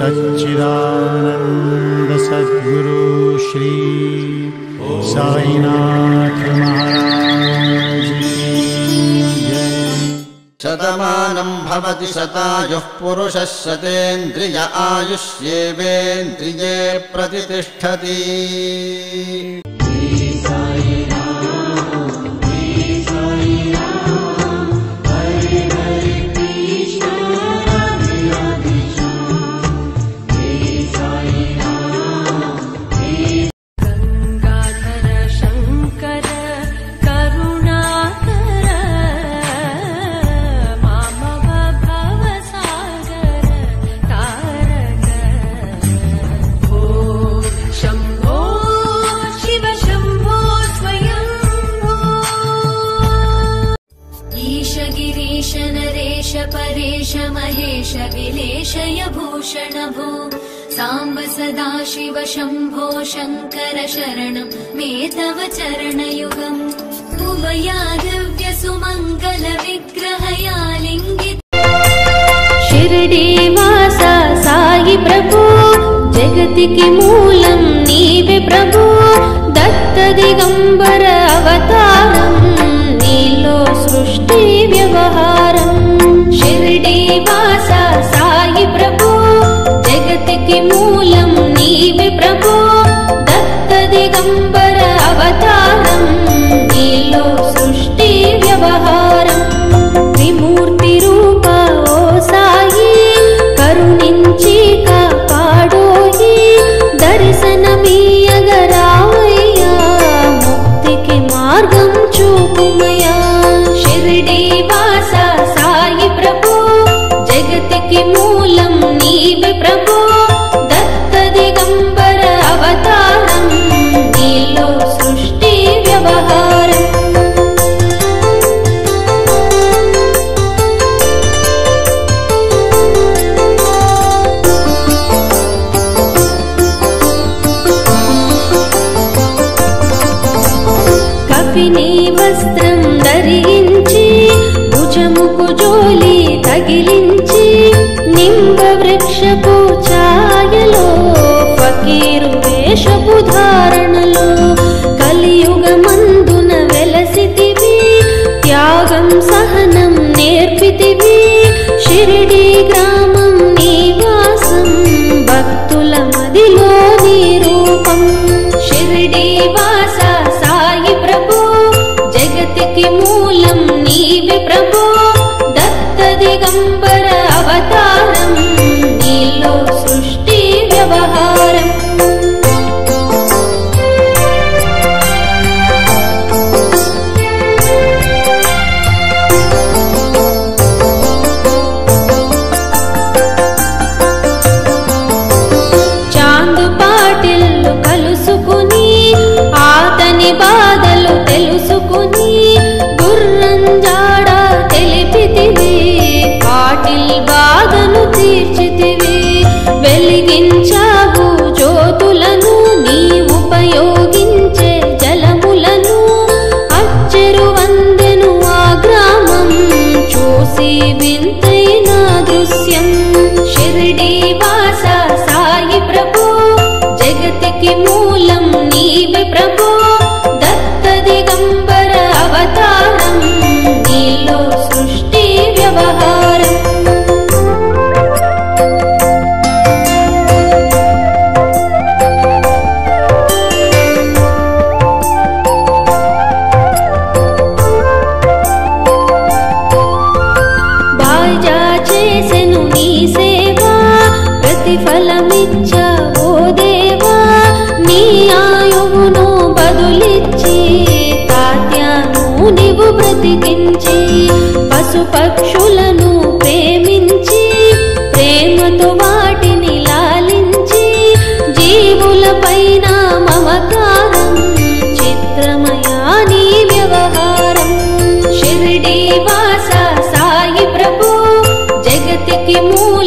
सच्चिदानंद सद्गुरु श्री साईनाथ महाराज की जय। शतमानं भवति शतायुः पुरुषः शतेन्द्रिय आयुष्येवेन्द्रिये प्रतिष्ठति। परेश महेश विलेशय भूषण भो सांब सदाशिव शंभो शंकर शरणं मे तव चरणयुगम्। उभयादिव्य सुमंगल विग्रहया लिंगित शिरडी वासा साई प्रभु जगतिकी मूलं नीवे प्रभु दत्त दिगंबर अवतारं नीलो सृष्टि व्यवहारम्। शिरडी वासा साई प्रभु जगतिकी मूलं नीवे प्रभु दत्त दिगंबर अवतारं नीलो सृष्टि व्यवहारम्। त्रिमूर्ति रूप ओ साई करुणिंची कापाडोई दर्शनमीयगरावయ్యా मुक्तिकी मार्गं चूपुमया। शिरडी वासा साई प्रभु जगतिकी मूलं नीवे प्रभु दत्त दिगंबर अवतारं नीलो सृष्टि व्यवहारम्। కపిని వస్త్రం ధరించి భుజముకు జోలి తగిలించి నింబ వృక్షపు ఛాయలో ఫకీరు వేషపు ధారణలో కలియుగమందున వెలసితివి త్యాగం సహనం నేర్పితివి। షిరిడి గ్రామం నివాసం భక్తుల మదిలో నీ రూపం। షిరిడి వాసా సాయి ప్రభు జగతికి మూలం నీవే ప్రభు దత్త దిగంబర అవతారం నీలో సృష్టి వ్యవహారం। చాందు పాటిల్లు కలుసుకుని ఆతని బాధలు తెలుసుకుని గుర్రంజాడ తెలిపితివి పాటిల్ బాధను తీర్చితివి। వెలిగించావు జ్యోతులను నీ ఉపయోగించే జలములను అచ్చెరు వందెను ఆ గ్రామం చూసి వింతైన దృశ్యం। షిరిడి వాసా సాయి ప్రభు జగతికి మూలం నీవే ప్రభు దత్త దిగంబర అవతారం నీలో సృష్టి వ్యవహారం। బాజా చేసెను నీ సేవా ప్రతిఫలమిచ్చావో దేవా నీ ఆయువును బదులిచ్చి తాత్యాను నీవు బ్రతికించి పశు పక్షులను ప్రేమించి ప్రేమతో వాటిని లాలించి జీవుల పైన మమకారం చిత్రమయా నీ వ్యవహారం। షిరిడి వాసా సాయి ప్రభు జగతికి మూలం